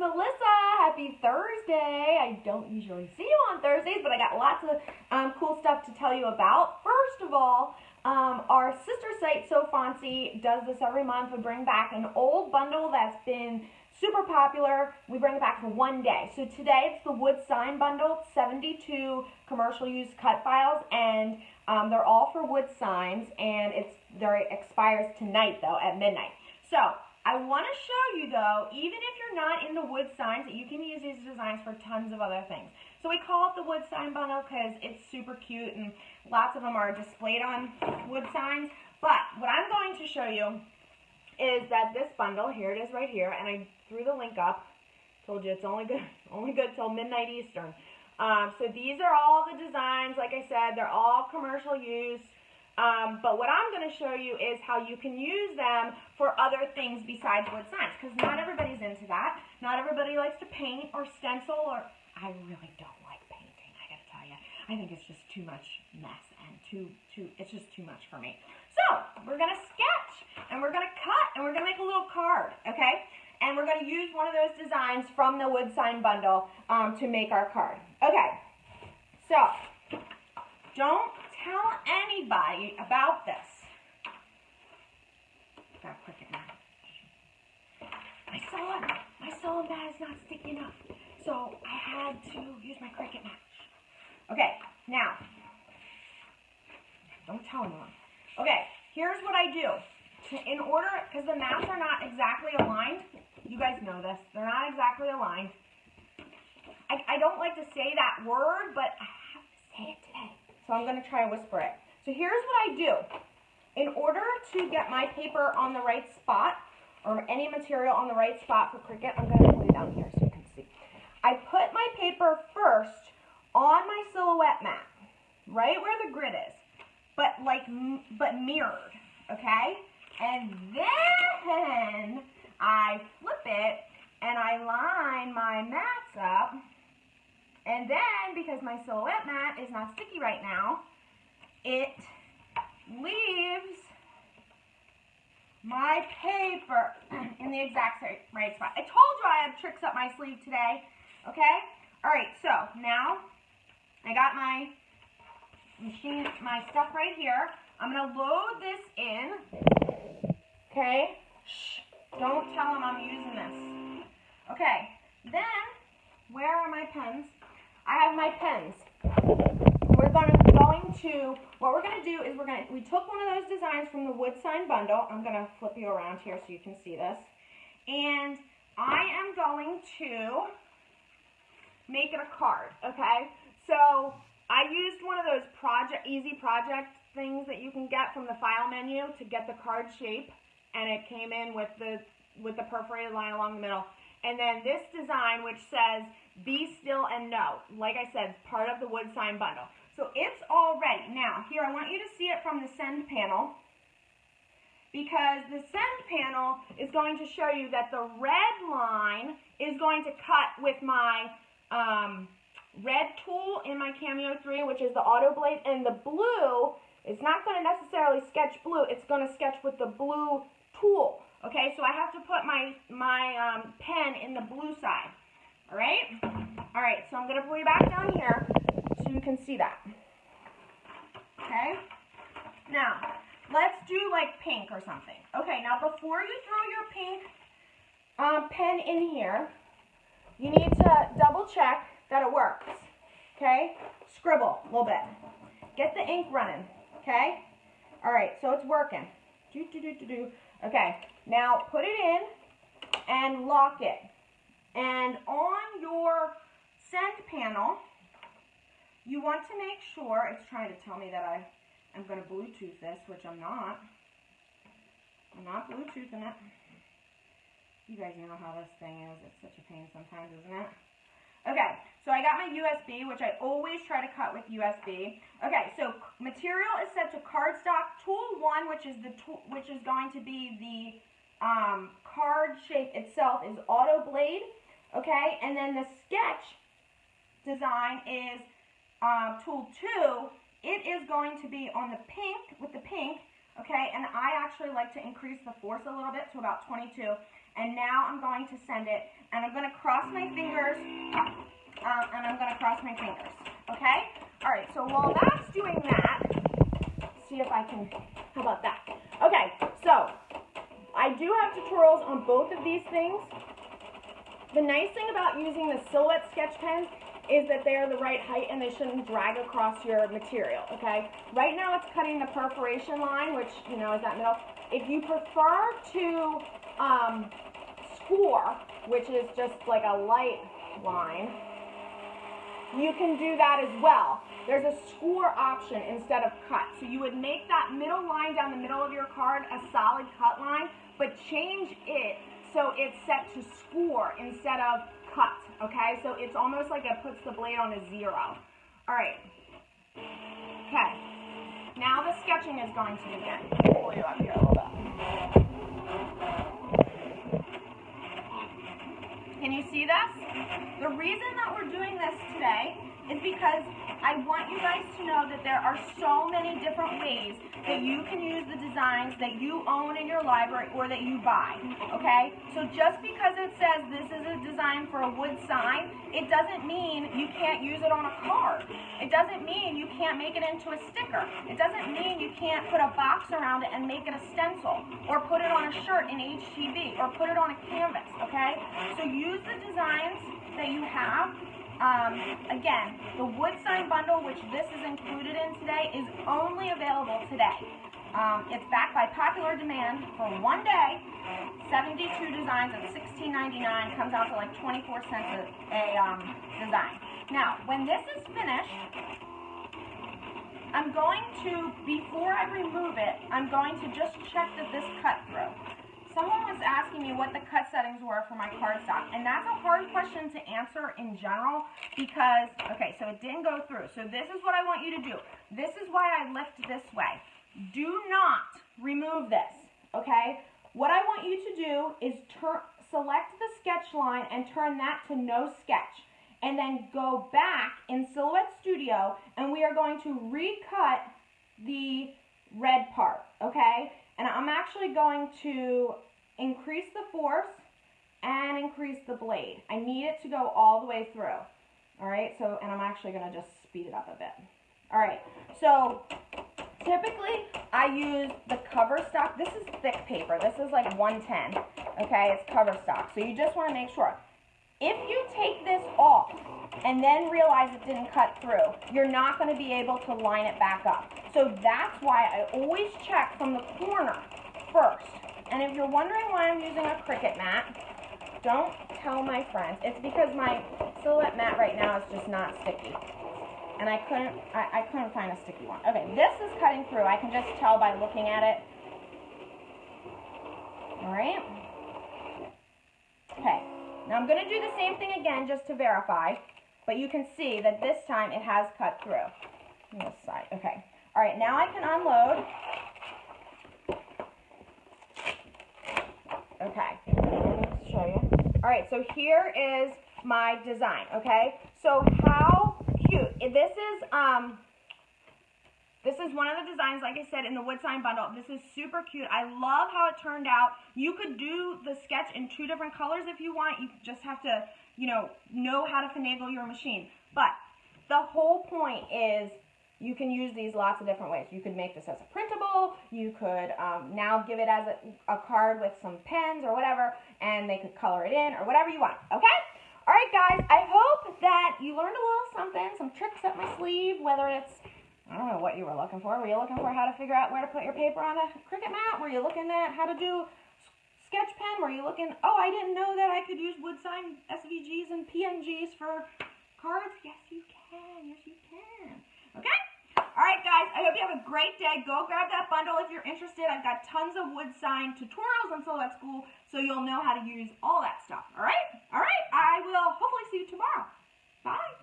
Melissa. Happy Thursday. I don't usually see you on Thursdays, but I got lots of cool stuff to tell you about. First of all, our sister site, FONTSY, does this every month. We bring back an old bundle that's been super popular. We bring it back for one day. So today it's the wood sign bundle, 72 commercial use cut files, and they're all for wood signs, and it expires tonight though at midnight. So I want to show you though, even if you're not into wood signs, that you can use these designs for tons of other things. So we call it the wood sign bundle because it's super cute and lots of them are displayed on wood signs. But what I'm going to show you is that this bundle, here it is right here, and I threw the link up. Told you it's only good till midnight Eastern. So these are all the designs. Like I said, they're all commercial use. But what I'm going to show you is how you can use them for other things besides wood signs, because not everybody's into that. Not everybody likes to paint or stencil, or I really don't like painting, I got to tell you. I think it's just too much mess and it's just too much for me. So we're going to sketch, and we're going to cut, and we're going to make a little card, okay? And we're going to use one of those designs from the wood sign bundle to make our card. Okay, so don't tell anybody about this. Got a cricket now. My sewing mat is not sticky enough, so I had to use my cricket match. Okay, now, don't tell anyone. Okay, here's what I do. In order, because the mats are not exactly aligned, you guys know this, they're not exactly aligned. I don't like to say that word, but I have to say it today. So I'm going to try and whisper it. So here's what I do. In order to get my paper on the right spot, or any material on the right spot for cricket, I'm going to put it down here so you can see. I put my paper first on my silhouette mat, right where the grid is, but mirrored, okay? And then I flip it and I line my mats up. And then, because my silhouette mat is not sticky right now, it leaves my paper in the exact right spot. I told you I had tricks up my sleeve today, okay? All right, so now I got my machine, my stuff right here. I'm going to load this in, okay? Shh, don't tell them I'm using this. Okay, then, where are my pens? I have my pens. What we're going to do is we took one of those designs from the wood sign bundle. I'm going to flip you around here so you can see this. And I am going to make it a card, okay? So I used one of those easy project things that you can get from the file menu to get the card shape, and it came in with the perforated line along the middle. And then this design, which says be still and know, like I said, part of the wood sign bundle. So it's all ready. Now, here, I want you to see it from the send panel, because the send panel is going to show you that the red line is going to cut with my red tool in my Cameo 3, which is the auto blade, and the blue is not going to necessarily sketch blue. It's going to sketch with the blue tool. Okay, so I have to put my pen in the blue side. All right? All right, so I'm going to pull you back down here so you can see that. Okay? Now, let's do like pink or something. Okay, now before you throw your pink pen in here, you need to double check that it works. Okay? Scribble a little bit. Get the ink running. Okay? All right, so it's working. Okay, now put it in and lock it. And on your send panel, you want to make sure, it's trying to tell me that I'm going to Bluetooth this, which I'm not. I'm not Bluetoothing it. You guys know how this thing is. It's such a pain sometimes, isn't it? Okay, so I got my USB, which I always try to cut with USB. Okay, so material is set to cardstock. Tool 1, which is going to be the card shape itself, is auto blade. Okay, and then the sketch design is tool 2. It is going to be on the pink, with the pink. Okay, and I actually like to increase the force a little bit to about 22. And now I'm going to send it, and I'm going to cross my fingers, okay? All right, so while that's doing that, let's see if I can, how about that? Okay, so I do have tutorials on both of these things. The nice thing about using the Silhouette sketch pens is that they are the right height and they shouldn't drag across your material, okay? Right now it's cutting the perforation line, which, you know, is that middle. If you prefer to score, which is just like a light line, you can do that as well. There's a score option instead of cut. So you would make that middle line down the middle of your card a solid cut line, but change it so it's set to score instead of cut, okay? So it's almost like it puts the blade on a 0. All right. Okay. Now the sketching is going to begin. Pull you up here a little bit. Can you see this? The reason that we're doing this today is because I want you guys to know that there are so many different ways that you can use the designs that you own in your library or that you buy, okay? So just because it says this is a design for a wood sign, it doesn't mean you can't use it on a card. It doesn't mean you can't make it into a sticker. It doesn't mean you can't put a box around it and make it a stencil, or put it on a shirt in HTV, or put it on a canvas, okay? So use the designs that you have. Again, the wood sign bundle, which this is included in today, is only available today. It's backed by popular demand for one day. 72 designs at $16.99, comes out to like 24 cents a design. Now, when this is finished, I'm going to, before I remove it, I'm going to just check that this cut through. Someone was asking me what the cut settings were for my cardstock, and that's a hard question to answer in general because, okay, so it didn't go through. So this is what I want you to do. This is why I lift this way. Do not remove this, okay? What I want you to do is select the sketch line and turn that to no sketch, and then go back in Silhouette Studio, and we are going to recut the red part, okay? And I'm actually going to increase the force and increase the blade. I need it to go all the way through. All right, so, and I'm actually going to just speed it up a bit. All right, so typically I use the cover stock. This is thick paper. This is like 110, okay? It's cover stock. So you just want to make sure. If you take this off and then realize it didn't cut through, you're not going to be able to line it back up. So that's why I always check from the corner first. And if you're wondering why I'm using a Cricut mat, don't tell my friends. It's because my Silhouette mat right now is just not sticky. And I couldn't find a sticky one. Okay, this is cutting through. I can just tell by looking at it. All right. Okay. Now I'm going to do the same thing again just to verify, but you can see that this time it has cut through. On this side. Okay. All right, now I can unload. Okay. Let me show you. All right, so here is my design, okay? So how cute. This is one of the designs, like I said, in the wood sign bundle. This is super cute. I love how it turned out. You could do the sketch in 2 different colors if you want. You just have to, know how to finagle your machine. But the whole point is you can use these lots of different ways. You could make this as a printable. You could now give it as a card with some pens or whatever, and they could color it in or whatever you want, okay? All right, guys, I hope that you learned a little something, some tricks up my sleeve, whether it's, I don't know what you were looking for. Were you looking for how to figure out where to put your paper on a Cricut mat? Were you looking at how to do sketch pen? Were you looking, oh, I didn't know that I could use wood sign SVGs and PNGs for cards? Yes, you can. Yes, you can. Okay? All right, guys, I hope you have a great day. Go grab that bundle if you're interested. I've got tons of wood sign tutorials on Silhouette School, so you'll know how to use all that stuff. All right? All right. I will hopefully see you tomorrow. Bye.